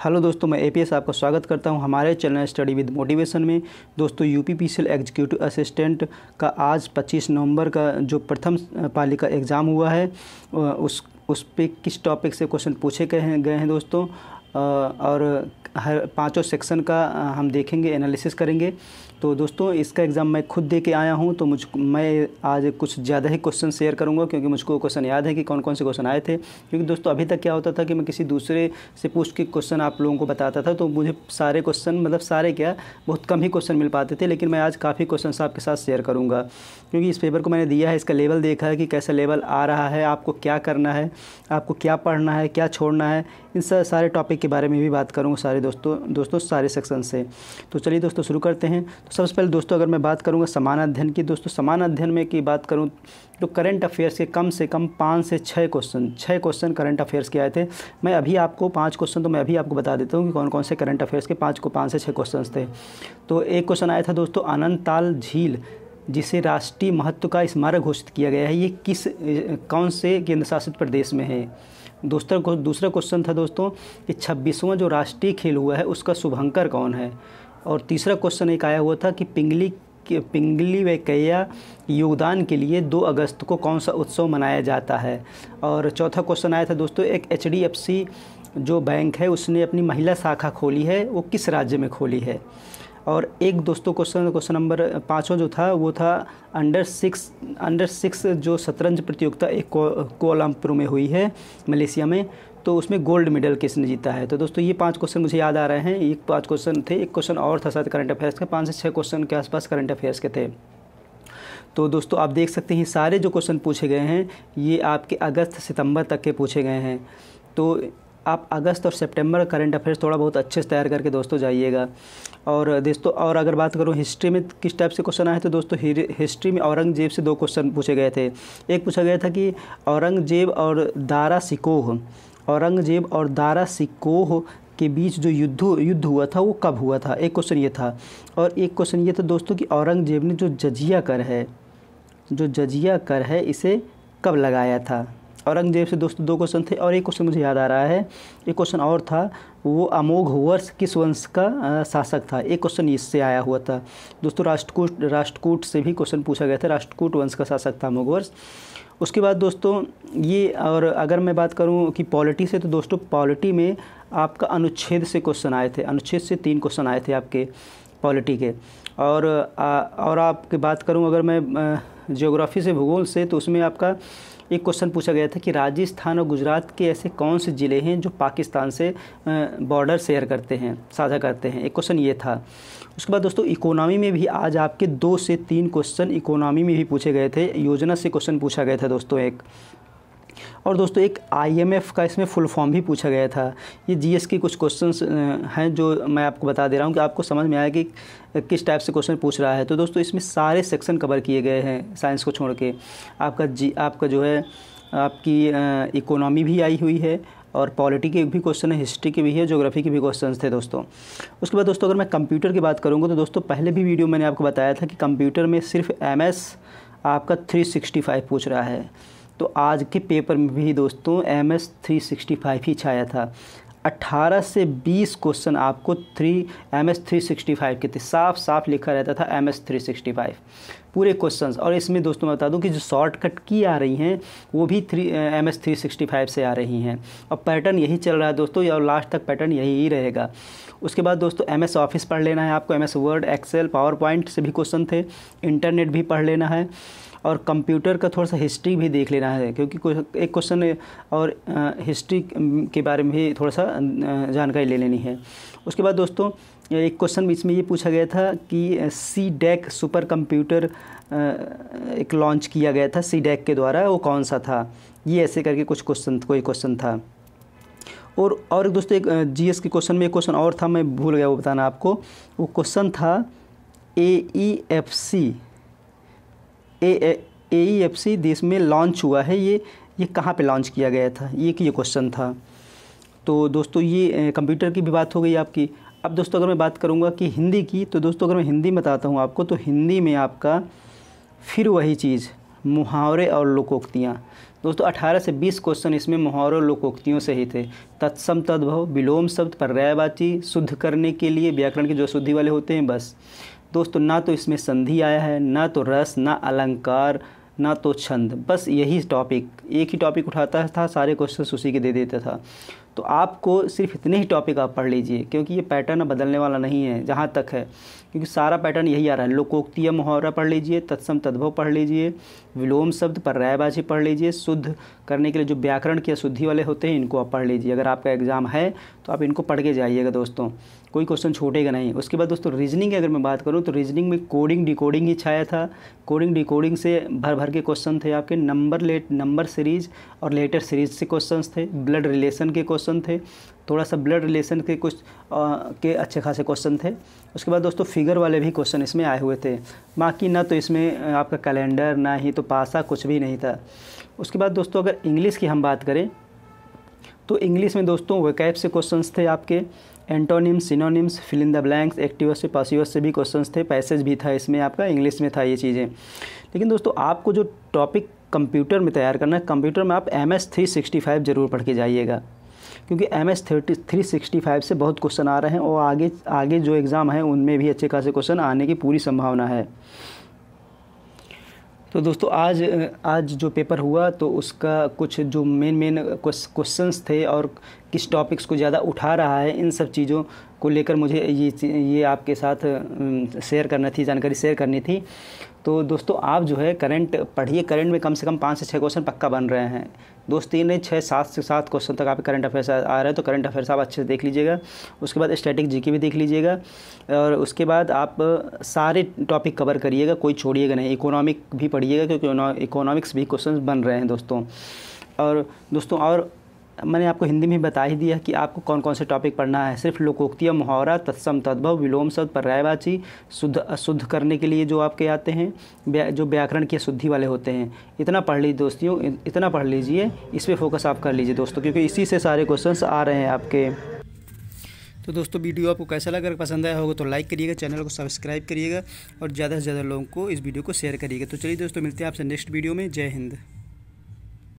Hello दोस्तों, मैं APS आपका स्वागत करता हूं हमारे चैनल स्टडी विद मोटिवेशन में। दोस्तों यूपीपीसीएल एग्जीक्यूटिव असिस्टेंट का आज 25 नवंबर का जो प्रथम पाली का एग्ज़ाम हुआ है उस पे किस टॉपिक से क्वेश्चन पूछे गए हैं दोस्तों, और हर पांचों सेक्शन का हम देखेंगे, एनालिसिस करेंगे। तो दोस्तों इसका एग्ज़ाम मैं खुद दे के आया हूं, तो मैं आज कुछ ज़्यादा ही क्वेश्चन शेयर करूंगा क्योंकि मुझको क्वेश्चन याद है कि कौन कौन से क्वेश्चन आए थे। क्योंकि दोस्तों अभी तक क्या होता था कि मैं किसी दूसरे से पूछ के क्वेश्चन आप लोगों को बताता था, तो मुझे सारे क्वेश्चन सारे क्या बहुत कम ही क्वेश्चन मिल पाते थे। लेकिन मैं आज काफ़ी क्वेश्चन आपके साथ शेयर करूँगा क्योंकि इस पेपर को मैंने दिया है, इसका लेवल देखा है कि कैसा लेवल आ रहा है, आपको क्या करना है, आपको क्या पढ़ना है, क्या छोड़ना है, इन सारे टॉपिक के बारे में भी बात करूँगा सारे दोस्तों सारे सेक्शन से। तो चलिए दोस्तों शुरू करते हैं। तो सबसे पहले दोस्तों अगर मैं बात करूँगा समान अध्ययन की, दोस्तों समान अध्ययन में की बात करूँ तो करंट अफेयर्स के कम से कम 5 से 6 क्वेश्चन करंट अफेयर्स के आए थे। मैं अभी आपको 5 क्वेश्चन तो मैं अभी आपको बता देता हूँ कि कौन कौन से करंट अफेयर्स के 5 से 6 क्वेश्चन थे। तो एक क्वेश्चन आया था दोस्तों, अनंतताल झील जिसे राष्ट्रीय महत्व का स्मारक घोषित किया गया है, ये कौन से केंद्र शासित प्रदेश में है। दूसरा क्वेश्चन था दोस्तों कि 26वां जो राष्ट्रीय खेल हुआ है उसका शुभंकर कौन है। और तीसरा क्वेश्चन एक आया हुआ था कि पिंगली व कैया योगदान के लिए 2 अगस्त को कौन सा उत्सव मनाया जाता है। और चौथा क्वेश्चन आया था दोस्तों, एक HDFC जो बैंक है उसने अपनी महिला शाखा खोली है, वो किस राज्य में खोली है। और एक दोस्तों क्वेश्चन नंबर 5वां जो था वो था अंडर 6 जो शतरंज प्रतियोगिता एक कोलमपुर में हुई है मलेशिया में, तो उसमें गोल्ड मेडल किसने जीता है। तो दोस्तों ये 5 क्वेश्चन मुझे याद आ रहे हैं, ये 5 क्वेश्चन थे। एक क्वेश्चन और था शायद करंट अफेयर्स का, 5 से 6 क्वेश्चन के आसपास करंट अफेयर्स के थे। तो दोस्तों आप देख सकते हैं सारे जो क्वेश्चन पूछे गए हैं ये आपके अगस्त सितंबर तक के पूछे गए हैं। तो आप अगस्त और सितंबर करंट अफेयर्स थोड़ा बहुत अच्छे से तैयार करके दोस्तों जाइएगा। और दोस्तों और अगर बात करूँ हिस्ट्री में किस टाइप से क्वेश्चन आए, तो दोस्तों हिस्ट्री में औरंगजेब से 2 क्वेश्चन पूछे गए थे। एक पूछा गया था कि औरंगजेब और दारा सिकोह के बीच जो युद्ध हुआ था वो कब हुआ था, एक क्वेश्चन ये था। और एक क्वेश्चन ये था दोस्तों कि औरंगजेब ने जो जजिया कर है इसे कब लगाया था। औरंगजेब से दोस्तों 2 क्वेश्चन थे। और एक क्वेश्चन मुझे याद आ रहा है, एक क्वेश्चन और था, वो अमोघ वर्ष किस वंश का शासक था, एक क्वेश्चन इससे आया हुआ था दोस्तों। राष्ट्रकूट से भी क्वेश्चन पूछा गया था, राष्ट्रकूट वंश का शासक था अमोघ वर्ष। उसके बाद दोस्तों ये, और अगर मैं बात करूं कि पॉलिटी से, तो दोस्तों पॉलिटी में आपका अनुच्छेद से क्वेश्चन आए थे, अनुच्छेद से 3 क्वेश्चन आए थे आपके पॉलिटी के। और आपकी बात करूं अगर मैं ज्योग्राफी से, भूगोल से, तो उसमें आपका एक क्वेश्चन पूछा गया था कि राजस्थान और गुजरात के ऐसे कौन से ज़िले हैं जो पाकिस्तान से बॉर्डर साझा करते हैं, एक क्वेश्चन ये था। उसके बाद दोस्तों इकोनॉमी में भी आज आपके 2 से 3 क्वेश्चन इकोनॉमी में भी पूछे गए थे, योजना से क्वेश्चन पूछा गया था दोस्तों एक। और दोस्तों एक IMF का इसमें फुल फॉर्म भी पूछा गया था। ये GS की कुछ क्वेश्चंस हैं जो मैं आपको बता दे रहा हूँ कि आपको समझ में आया कि किस टाइप से क्वेश्चन पूछ रहा है। तो दोस्तों इसमें सारे सेक्शन कवर किए गए हैं साइंस को छोड़ के। आपका जो है आपकी इकोनॉमी भी आई हुई है, और पॉलिटी के भी क्वेश्चन है, हिस्ट्री के भी है, ज्योग्राफी के भी क्वेश्चन थे दोस्तों। उसके बाद दोस्तों अगर मैं कंप्यूटर की बात करूँगा तो दोस्तों पहले भी वीडियो मैंने आपको बताया था कि कंप्यूटर में सिर्फ MS आपका 365 पूछ रहा है। तो आज के पेपर में भी दोस्तों MS 365 ही छाया था। 18 से 20 क्वेश्चन आपको MS 365 के थे, साफ लिखा रहता था MS 365 पूरे क्वेश्चंस। और इसमें दोस्तों मैं बता दूं कि जो शॉर्टकट की आ रही हैं वो भी MS 365 से आ रही हैं, और पैटर्न यही चल रहा है दोस्तों, और लास्ट तक पैटर्न यही रहेगा। उसके बाद दोस्तों MS ऑफिस पढ़ लेना है आपको, MS word, excel, power point से भी क्वेश्चन थे, इंटरनेट भी पढ़ लेना है, और कंप्यूटर का थोड़ा सा हिस्ट्री भी देख लेना है क्योंकि एक क्वेश्चन है, और हिस्ट्री के बारे में भी थोड़ा सा जानकारी ले लेनी है। उसके बाद दोस्तों एक क्वेश्चन बीच में ये पूछा गया था कि CDAC सुपर कंप्यूटर एक लॉन्च किया गया था CDAC के द्वारा, वो कौन सा था, ये ऐसे करके कोई क्वेश्चन था। और दोस्तों एक GS के क्वेश्चन में एक क्वेश्चन और था, मैं भूल गया वो बताना आपको। वो क्वेश्चन था AEFC देश में लॉन्च हुआ है, ये कहाँ पे लॉन्च किया गया था, ये क्वेश्चन था। तो दोस्तों ये कंप्यूटर की भी बात हो गई आपकी। अब दोस्तों अगर मैं बात करूँगा कि हिंदी की, तो दोस्तों अगर मैं हिंदी बताता हूँ आपको, तो हिंदी में आपका फिर वही चीज़, मुहावरे और लोकोक्तियाँ, दोस्तों 18 से 20 क्वेश्चन इसमें मुहावरों लोकोक्तियों से ही थे। तत्सम तद्भव, विलोम शब्द, पर्यायवाची, शुद्ध करने के लिए, व्याकरण के जो शुद्धि वाले होते हैं बस। दोस्तों ना तो इसमें संधि आया है, ना तो रस, ना अलंकार, ना तो छंद, बस यही टॉपिक, एक ही टॉपिक उठाता था, सारे क्वेश्चन उसी के दे देता था। तो आपको सिर्फ इतने ही टॉपिक आप पढ़ लीजिए, क्योंकि ये पैटर्न बदलने वाला नहीं है जहाँ तक है, क्योंकि सारा पैटर्न यही आ रहा है। लोकोक्ति या मुहावरा पढ़ लीजिए, तत्सम तद्भव पढ़ लीजिए, विलोम शब्द, पर्यायवाची पढ़ लीजिए, शुद्ध करने के लिए जो व्याकरण की अशुद्धि वाले होते हैं इनको आप पढ़ लीजिए। अगर आपका एग्ज़ाम है तो आप इनको पढ़ के जाइएगा दोस्तों, कोई क्वेश्चन छूटेगा नहीं। उसके बाद दोस्तों रीजनिंग की अगर मैं बात करूँ तो रीजनिंग में कोडिंग डिकोडिंग ही छाया था। कोडिंग डिकोडिंग से भर भर के क्वेश्चन थे आपके, नंबर सीरीज और लेटर सीरीज से क्वेश्चंस थे, ब्लड रिलेशन के क्वेश्चन थे, थोड़ा सा ब्लड रिलेशन के कुछ के अच्छे खासे क्वेश्चन थे। उसके बाद दोस्तों फिगर वाले भी क्वेश्चन इसमें आए हुए थे। बाकी ना तो इसमें आपका कैलेंडर, ना ही तो पासा, कुछ भी नहीं था। उसके बाद दोस्तों अगर इंग्लिश की हम बात करें तो इंग्लिश में दोस्तों वोकैब से क्वेश्चंस थे आपके, antonyms, synonyms, fill in the blanks, actives से पासिवस से भी क्वेश्चंस थे, पैसेज भी था इसमें आपका, इंग्लिश में था ये चीज़ें। लेकिन दोस्तों आपको जो टॉपिक कंप्यूटर में तैयार करना है, कंप्यूटर में आप MS 365 ज़रूर पढ़ के जाइएगा, क्योंकि MS 365 से बहुत क्वेश्चन आ रहे हैं और आगे जो एग्ज़ाम है उनमें भी अच्छे खासे क्वेश्चन आने की पूरी संभावना है। तो दोस्तों आज जो पेपर हुआ तो उसका कुछ जो मेन क्वेश्चंस थे और किस टॉपिक्स को ज़्यादा उठा रहा है, इन सब चीज़ों को लेकर मुझे ये आपके साथ शेयर करना थी, जानकारी शेयर करनी थी। तो दोस्तों आप जो है करंट पढ़िए, करंट में कम से कम 5 से 6 क्वेश्चन पक्का बन रहे हैं। दोस्त ये नहीं 6-7 से 7 क्वेश्चन तक आप करंट अफेयर्स आ रहे हैं, तो करंट अफेयर्स आप अच्छे से देख लीजिएगा। उसके बाद स्टैटिक जीके भी देख लीजिएगा और उसके बाद आप सारे टॉपिक कवर करिएगा, कोई छोड़िएगा नहीं। इकोनॉमिक भी पढ़िएगा क्योंकि इकोनॉमिक्स भी क्वेश्चन बन रहे हैं दोस्तों। और दोस्तों और मैंने आपको हिंदी में बता ही दिया कि आपको कौन कौन से टॉपिक पढ़ना है। सिर्फ लोकोक्ति, मुहावरा, तत्सम तद्भव, विलोम शब्द, पर्यायवाची, शुद्ध अशुद्ध करने के लिए जो आपके आते हैं, जो व्याकरण की अशुद्धि वाले होते हैं, इतना पढ़ लीजिए दोस्तों, इतना पढ़ लीजिए, इस पर फोकस आप कर लीजिए दोस्तों, क्योंकि इसी से सारे क्वेश्चंस आ रहे हैं आपके। तो दोस्तों वीडियो आपको कैसा लगा, अगर पसंद आया होगा तो लाइक करिएगा, चैनल को सब्सक्राइब करिएगा और ज़्यादा से ज़्यादा लोगों को इस वीडियो को शेयर करिएगा। तो चलिए दोस्तों मिलते हैं आपसे नेक्स्ट वीडियो में। जय हिंद।